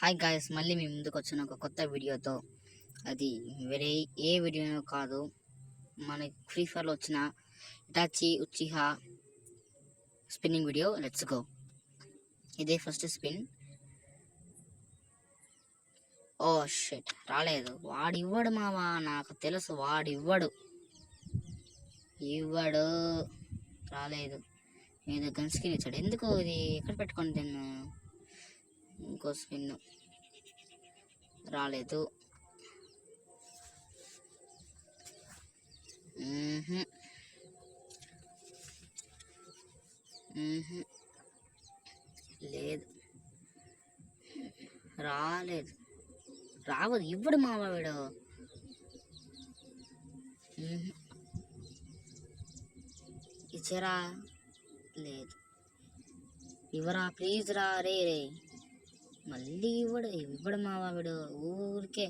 Hi guys, మళ్ళీ మీ ముందుకు వచ్చిన ఒక కొత్త వీడియోతో. అది వేరే ఏ వీడియోనో కాదు, మనకి ఫ్రీ ఫైర్లో వచ్చిన Hitachi ఉచిహా spinning video. Let's go. ఇదే ఫస్ట్ స్పిన్. ఓ షిట్, రాలేదు. వాడివ్వడు మావా, నాకు తెలుసు వాడివ్వడు. రాలేదు. ఏదో గన్ స్కిన్ ఇచ్చాడు. ఎందుకు ఇది ఎక్కడ పెట్టుకొని తిన్ను? ఇంకో స్పిన్ రాలేదు. లేదు, రాలేదు. రావదు, ఇవ్వడు మావా వీడు. ఇచ్చారా? లేదు. ఇవ్వరా ప్లీజ్ రా. రే మళ్ళీ ఇవ్వడు మావా వీడు. ఊరికే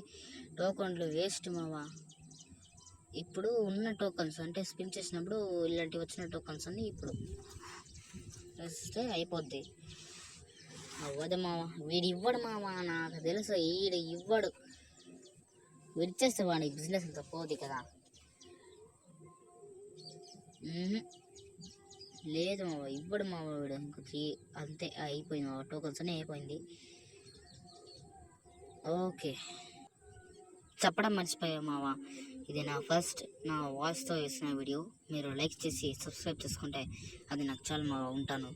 టోకన్లు వేస్ట్ మావా. ఇప్పుడు ఉన్న టోకన్స్ అంటే స్పిన్ చేసినప్పుడు ఇలాంటివి వచ్చిన టోకన్స్ అన్ని ఇప్పుడు వేస్తే అయిపోద్ది. అవ్వదు మావా, వీడు ఇవ్వడు మావా, నాకు తెలుసు వీడు ఇవ్వడు. విడిచేస్తే వాడి బిజినెస్ అంతా పోదు కదా. లేదు మావా, ఇవ్వడు మావా వీడు. ఇంకొచ్చి అంతే అయిపోయింది మావా, టోకన్స్ అన్నీ అయిపోయింది. ఓకే, చెప్పడం మర్చిపోయా మావా, ఇది నా వాయిస్తో వేసిన వీడియో. మీరు లైక్ చేసి సబ్స్క్రైబ్ చేసుకుంటే అది నాకు చాలా మావా. ఉంటాను.